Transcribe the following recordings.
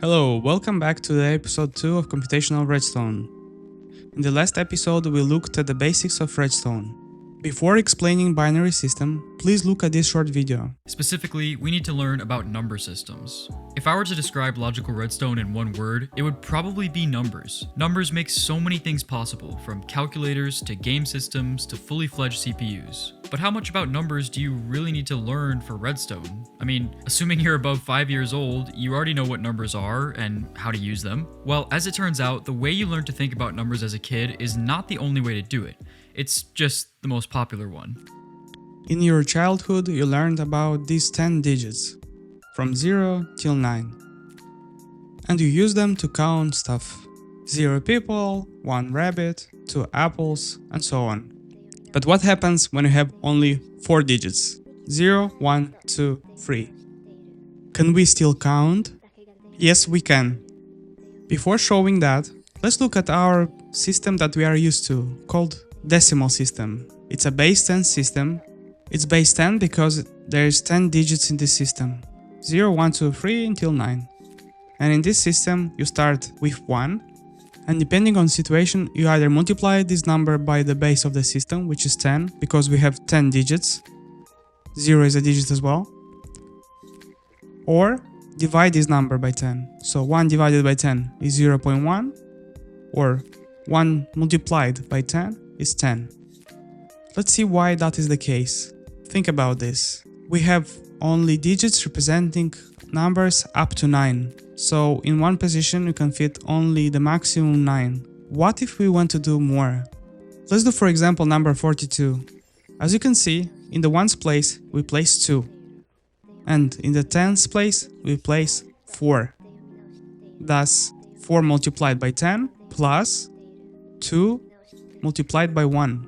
Hello, welcome back to the episode 2 of computational Redstone. In the last episode we looked at the basics of Redstone. Before explaining binary system, please look at this short video. Specifically, we need to learn about number systems. If I were to describe logical redstone in one word, it would probably be numbers. Numbers make so many things possible, from calculators to game systems to fully fledged CPUs. But how much about numbers do you really need to learn for redstone? I mean, assuming you're above 5 years old, you already know what numbers are and how to use them. Well, as it turns out, the way you learn to think about numbers as a kid is not the only way to do it. It's just the most popular one. In your childhood, you learned about these 10 digits, from 0 till 9. And you use them to count stuff. 0 people, 1 rabbit, 2 apples, and so on. But what happens when you have only 4 digits? 0, 1, 2, 3. Can we still count? Yes, we can. Before showing that, let's look at our system that we are used to, called decimal system. It's a base 10 system. It's base 10 because there's 10 digits in this system. 0, 1, 2, 3 until 9. And in this system, you start with 1. And depending on situation, you either multiply this number by the base of the system, which is 10, because we have 10 digits. 0 is a digit as well. Or divide this number by 10. So 1 divided by 10 is 0.1. Or 1 multiplied by 10 is 10. Let's see why that is the case. Think about this. We have only digits representing numbers up to 9. So in one position you can fit only the maximum 9. What if we want to do more? Let's do for example number 42. As you can see, in the ones place we place 2. And in the tens place we place 4. Thus 4 multiplied by 10 plus 2 multiplied by 1.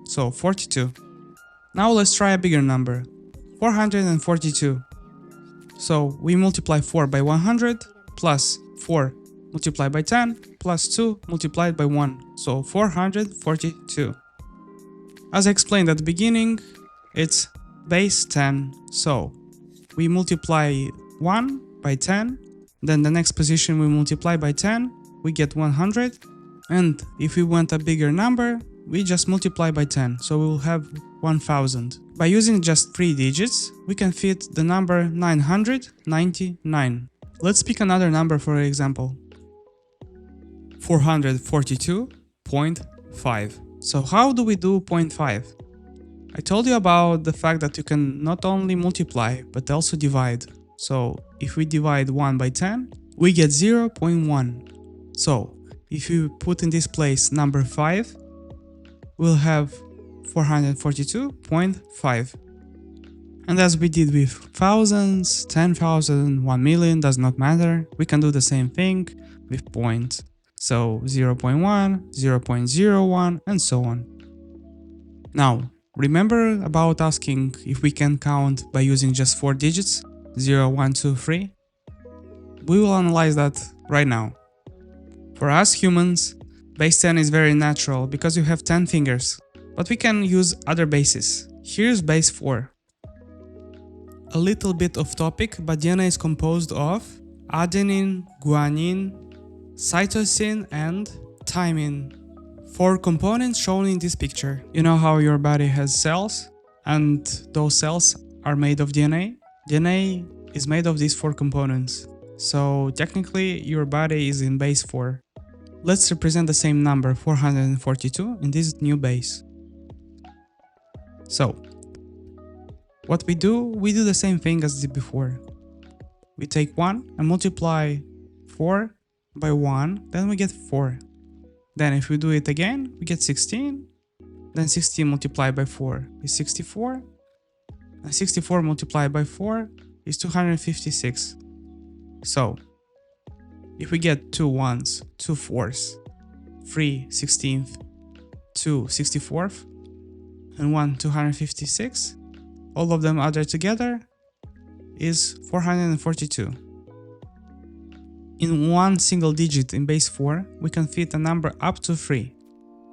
So 42. Now let's try a bigger number. 442. So we multiply 4 by 100 plus 4 multiplied by 10 plus 2 multiplied by 1. So 442. As I explained at the beginning, it's base 10. So we multiply 1 by 10. Then the next position we multiply by 10. We get 100. And if we want a bigger number, we just multiply by 10, so we will have 1000. By using just 3 digits, we can fit the number 999. Let's pick another number for example. 442.5. So how do we do 0.5? I told you about the fact that you can not only multiply, but also divide. So if we divide 1 by 10, we get 0.1. So if you put in this place number 5, we'll have 442.5. And as we did with thousands, 10,000, 1 million, does not matter. We can do the same thing with points. So 0.1, 0.01, and so on. Now, remember about asking if we can count by using just 4 digits? 0, 1, 2, 3? We will analyze that right now. For us humans, base 10 is very natural because you have 10 fingers, but we can use other bases. Here's base 4. A little bit off topic, but DNA is composed of adenine, guanine, cytosine, and thymine. 4 components shown in this picture. You know how your body has cells, and those cells are made of DNA? DNA is made of these 4 components. So technically your body is in base 4. Let's represent the same number, 442, in this new base. So, what we do the same thing as before. We take 1 and multiply 4 by 1, then we get 4. Then if we do it again, we get 16. Then 16 multiplied by 4 is 64. And 64 multiplied by 4 is 256. So, if we get 2 1s, 2 4s, 3 16th, 2 64th, and 1 256, all of them added together is 442. In one single digit in base 4, we can fit a number up to 3.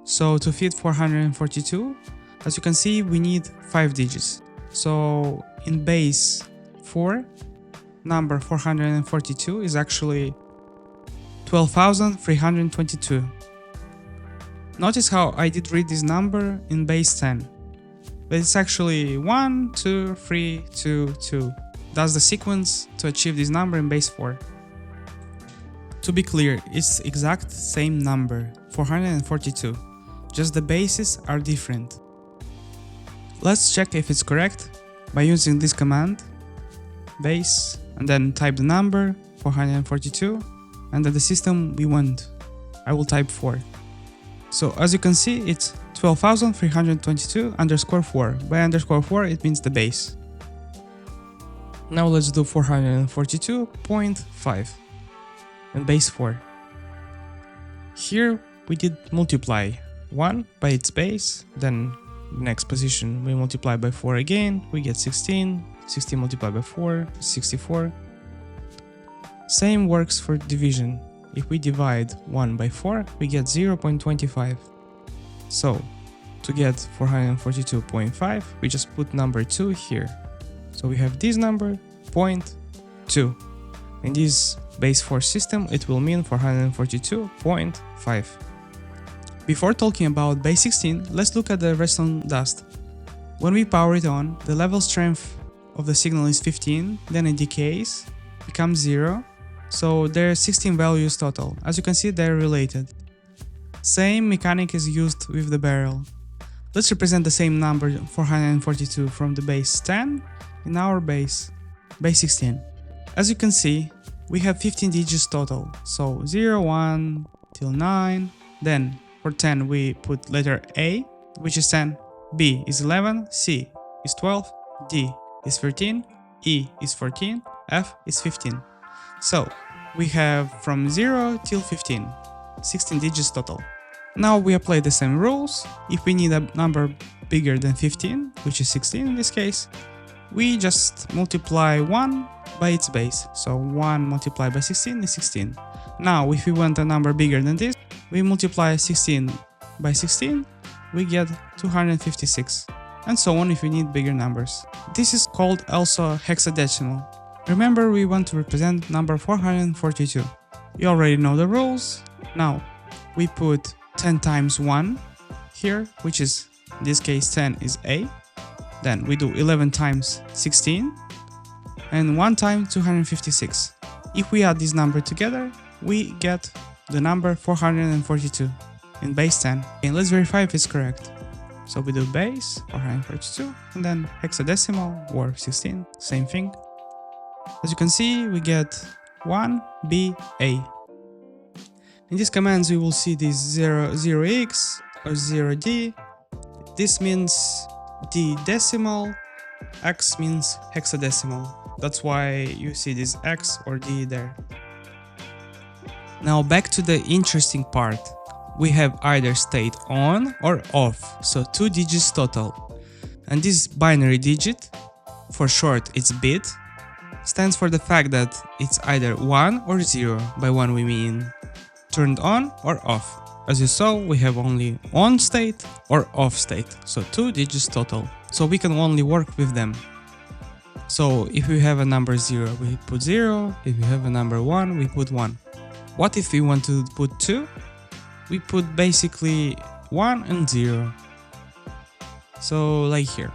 So to fit 442, as you can see, we need 5 digits. So in base 4, number 442 is actually 12,322. Notice how I did read this number in base 10, but it's actually 1, 2, 3, 2, 2. That's the sequence to achieve this number in base 4. To be clear, it's exact same number, 442, just the bases are different. Let's check if it's correct by using this command, base, and then type the number, 442, and then the system we want. I will type 4. So as you can see, it's 12,322 underscore 4. By underscore 4, it means the base. Now let's do 442.5 and base 4. Here we did multiply 1 by its base, then next position we multiply by 4 again, we get 16, 16 multiplied by 4, 64. Same works for division. If we divide 1 by 4, we get 0.25. So, to get 442.5, we just put number 2 here. So we have this number, 0.2. In this base 4 system, it will mean 442.5. Before talking about base 16, let's look at the redstone dust. When we power it on, the level strength of the signal is 15, then it decays, becomes 0. So there are 16 values total. As you can see, they're related. Same mechanic is used with the barrel. Let's represent the same number 442 from the base 10 in our base 16. As you can see, we have 15 digits total. So 0, 1 till 9. Then for 10 we put letter A, which is 10, B is 11, C is 12, D is 13, E is 14, F is 15. So we have from 0 till 15, 16 digits total. Now we apply the same rules. If we need a number bigger than 15, which is 16 in this case, we just multiply 1 by its base. So 1 multiplied by 16 is 16. Now if we want a number bigger than this, we multiply 16 by 16, we get 256. And so on if we need bigger numbers. This is called also hexadecimal. Remember, we want to represent number 442. You already know the rules. Now, we put 10 times 1 here, which is, in this case, 10 is A. Then we do 11 times 16, and 1 time 256. If we add this number together, we get the number 442 in base 10. And let's verify if it's correct. So we do base 442, and then hexadecimal or 16, same thing. As you can see, we get 1BA. In these commands, we will see this 0x or 0D. This means D decimal, X means hexadecimal. That's why you see this X or D there. Now back to the interesting part. We have either state on or off, so 2 digits total. And this binary digit, for short it's bit, stands for the fact that it's either 1 or 0. By 1 we mean turned on or off. As you saw, we have only on state or off state, so 2 digits total. So we can only work with them. So if we have a number 0, we put 0. If we have a number 1, we put 1. What if we want to put 2? We put basically 1 and 0. So like here.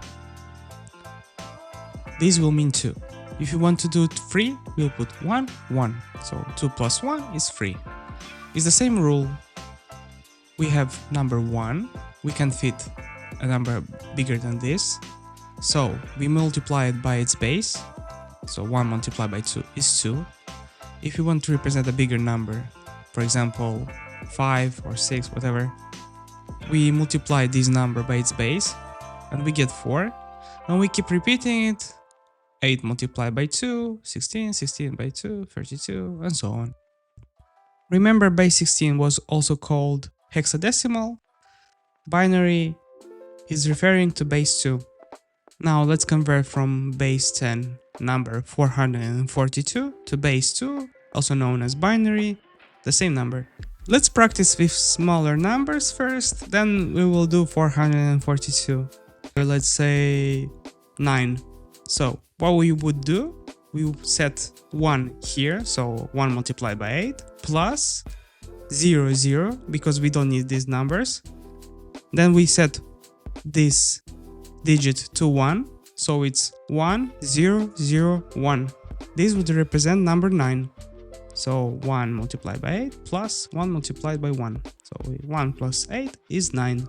This will mean 2. If you want to do 3, we'll put 1, 1. So 2 plus 1 is 3. It's the same rule. We have number 1. We can fit a number bigger than this. So we multiply it by its base. So 1 multiplied by 2 is 2. If you want to represent a bigger number, for example 5 or 6, whatever, we multiply this number by its base and we get 4. And we keep repeating it. 8 multiplied by 2, 16, 16 by 2, 32, and so on. Remember, base 16 was also called hexadecimal. Binary is referring to base 2. Now let's convert from base 10, number 442, to base 2, also known as binary, the same number. Let's practice with smaller numbers first, then we will do 442. Let's say 9. So what we would do, we set 1 here, so 1 multiplied by 8, plus 0, 0, because we don't need these numbers. Then we set this digit to 1, so it's 1, 0, 0, 1. This would represent number 9. So 1 multiplied by 8 plus 1 multiplied by 1. So 1 plus 8 is 9.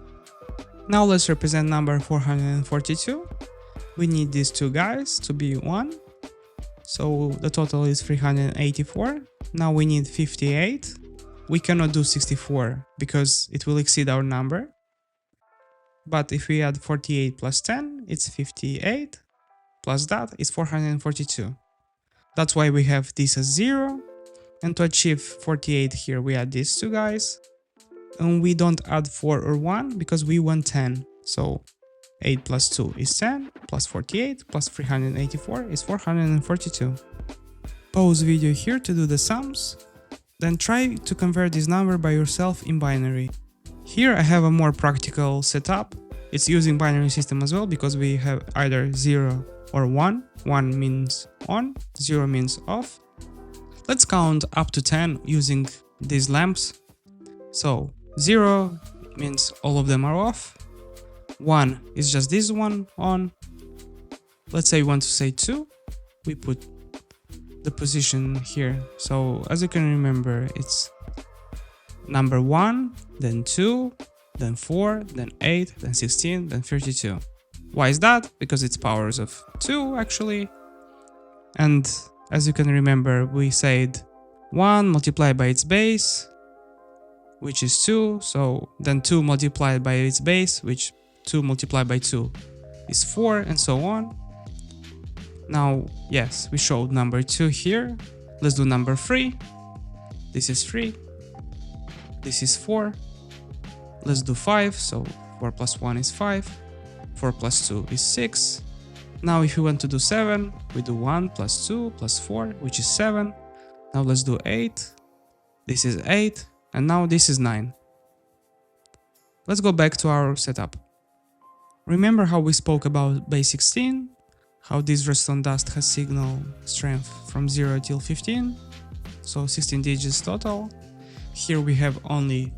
Now let's represent number 442. We need these two guys to be 1. So the total is 384. Now we need 58. We cannot do 64 because it will exceed our number. But if we add 48 plus 10, it's 58. Plus that is 442. That's why we have this as 0. And to achieve 48 here, we add these two guys. And we don't add 4 or 1 because we want 10. So 8 plus 2 is 10, plus 48 plus 384 is 442. Pause video here to do the sums. Then try to convert this number by yourself in binary. Here I have a more practical setup. It's using binary system as well because we have either 0 or 1. 1 means on, 0 means off. Let's count up to 10 using these lamps. So 0 means all of them are off. 1 is just this one on. Let's say we want to say 2. We put the position here. So as you can remember, it's number 1, then 2, then 4, then 8, then 16, then 32. Why is that? Because it's powers of 2 actually. And as you can remember, we said 1 multiplied by its base, which is 2. So then 2 multiplied by its base, which 2 multiplied by 2 is 4, and so on. Now, yes, we showed number 2 here. Let's do number 3. This is 3. This is 4. Let's do 5. So 4 plus 1 is 5. 4 plus 2 is 6. Now if you want to do 7, we do 1 plus 2 plus 4, which is 7. Now let's do 8. This is 8. And now this is 9. Let's go back to our setup. Remember how we spoke about base 16? How this redstone dust has signal strength from 0 till 15? So 16 digits total. Here we have only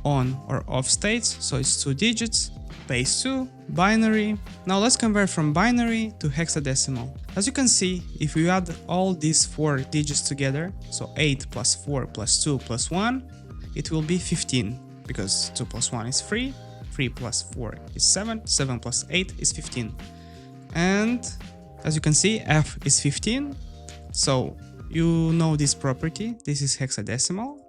on or off states, so it's 2 digits. Base 2, binary. Now let's convert from binary to hexadecimal. As you can see, if we add all these 4 digits together, so 8 plus 4 plus 2 plus 1, it will be 15, because 2 plus 1 is 3, 3 plus 4 is 7, 7 plus 8 is 15. And as you can see, f is 15, so you know this property. This is hexadecimal,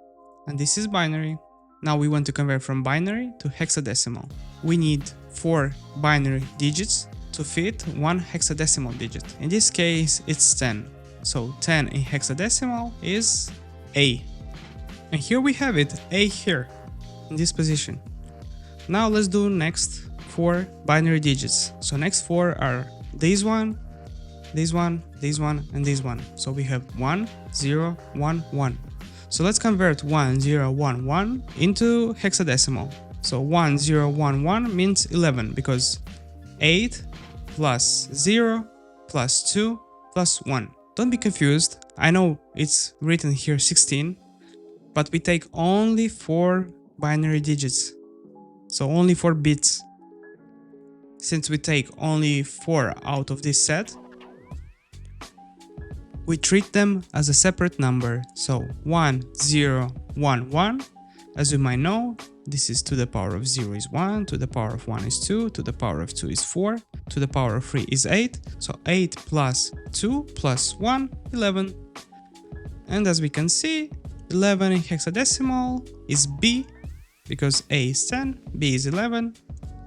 and this is binary. Now we want to convert from binary to hexadecimal. We need 4 binary digits to fit 1 hexadecimal digit. In this case, it's 10. So 10 in hexadecimal is A. And here we have it, A here, in this position. Now let's do next 4 binary digits. So next 4 are this one, this one, this one, and this one. So we have 1, 0, 1, 1. So let's convert 1, 0, 1, 1 into hexadecimal. So 1, 0, 1, 1 means 11 because 8 plus 0 plus 2 plus 1. Don't be confused. I know it's written here 16, but we take only 4 binary digits. So only 4 bits. Since we take only 4 out of this set, we treat them as a separate number. So 1, 0, 1, 1. As you might know, this is to the power of 0 is 1, to the power of 1 is 2, to the power of 2 is 4, to the power of 3 is 8. So 8 plus 2 plus 1, 11. And as we can see, 11 in hexadecimal is B, because A is 10, B is 11.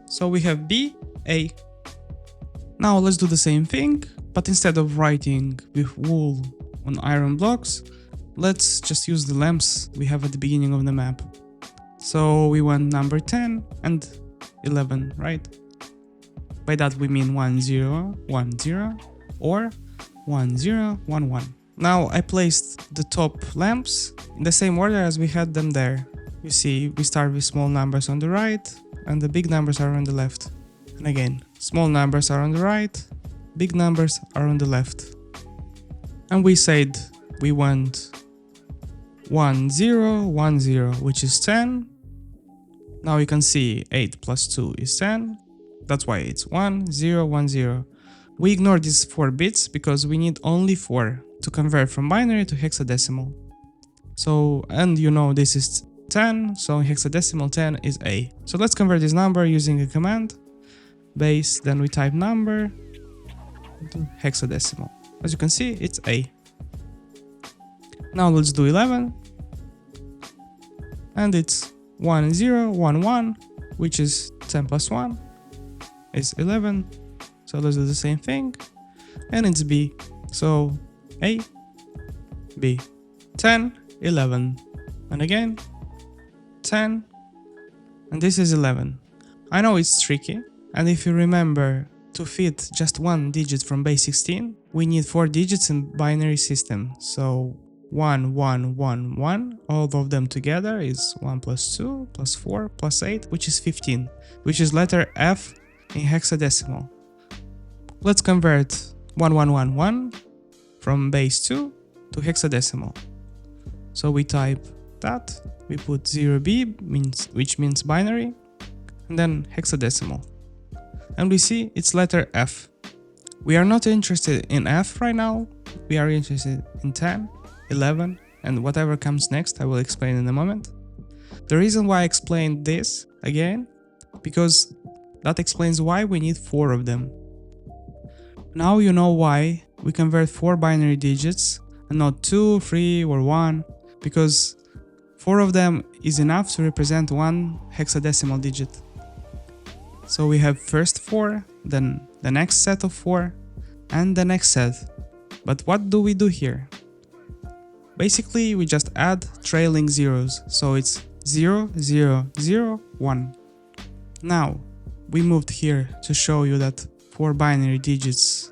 So we have B, A. Now let's do the same thing, but instead of writing with wool on iron blocks, let's just use the lamps we have at the beginning of the map. So we want number 10 and 11, right? By that we mean 1, 0, 1, 0 or 1, 0, 1, 1. Now I placed the top lamps in the same order as we had them there. You see, we start with small numbers on the right and the big numbers are on the left. And again, small numbers are on the right, big numbers are on the left. And we said we want 1 0 1 0, which is 10. Now you can see 8 plus 2 is 10. That's why it's 1 0 1 0. We ignore these 4 bits because we need only 4 to convert from binary to hexadecimal. So, and you know this is 10, so hexadecimal 10 is A. So let's convert this number using a command, base, then we type number to hexadecimal. As you can see, it's A. Now let's do 11, and it's 1 0 1 1, which is 10 plus 1 is 11. So let's do the same thing, and it's B. So A, B, 10, 11, and again 10, and this is 11. I know it's tricky, and if you remember, to fit just one digit from base 16, we need 4 digits in binary system. So 1 1 1 1, all of them together is 1 plus 2 plus 4 plus 8, which is 15, which is letter F in hexadecimal. Let's convert 1111 from base 2 to hexadecimal. So we type that, we put 0b, which means binary, and then hexadecimal. And we see it's letter F. We are not interested in F right now, we are interested in 10, 11, and whatever comes next I will explain in a moment. The reason why I explained this again, because that explains why we need 4 of them. Now you know why we convert 4 binary digits and not 2, 3 or 1, because 4 of them is enough to represent one hexadecimal digit. So we have first 4, then the next set of 4, and the next set. But what do we do here? Basically, we just add trailing zeros, so it's 0, 0, 0, 1. Now, we moved here to show you that 4 binary digits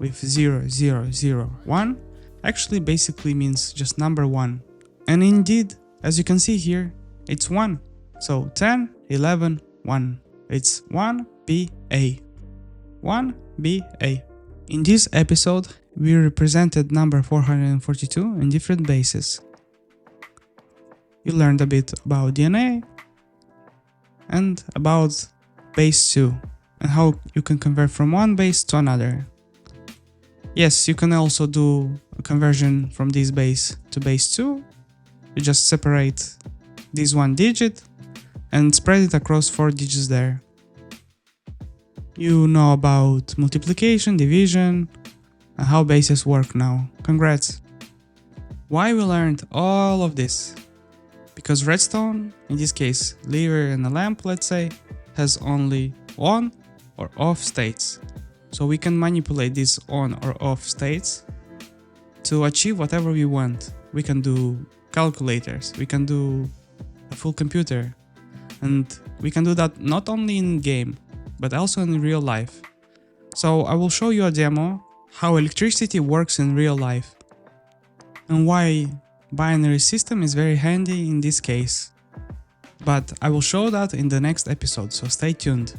with 0, 0, 0, 1 actually basically means just number 1. And indeed, as you can see here, it's 1. So 10, 11, 1. It's 1BA. 1BA. In this episode, we represented number 442 in different bases. You learned a bit about DNA and about base 2 and how you can convert from one base to another. Yes, you can also do a conversion from this base to base 2. You just separate this one digit and spread it across 4 digits there. You know about multiplication, division, and how bases work now. Congrats! Why we learned all of this? Because Redstone, in this case lever and a lamp, let's say, has only on or off states. So we can manipulate these on or off states to achieve whatever we want. We can do calculators, we can do a full computer, and we can do that not only in game, but also in real life. So I will show you a demo how electricity works in real life and why binary system is very handy in this case. But I will show that in the next episode, so stay tuned.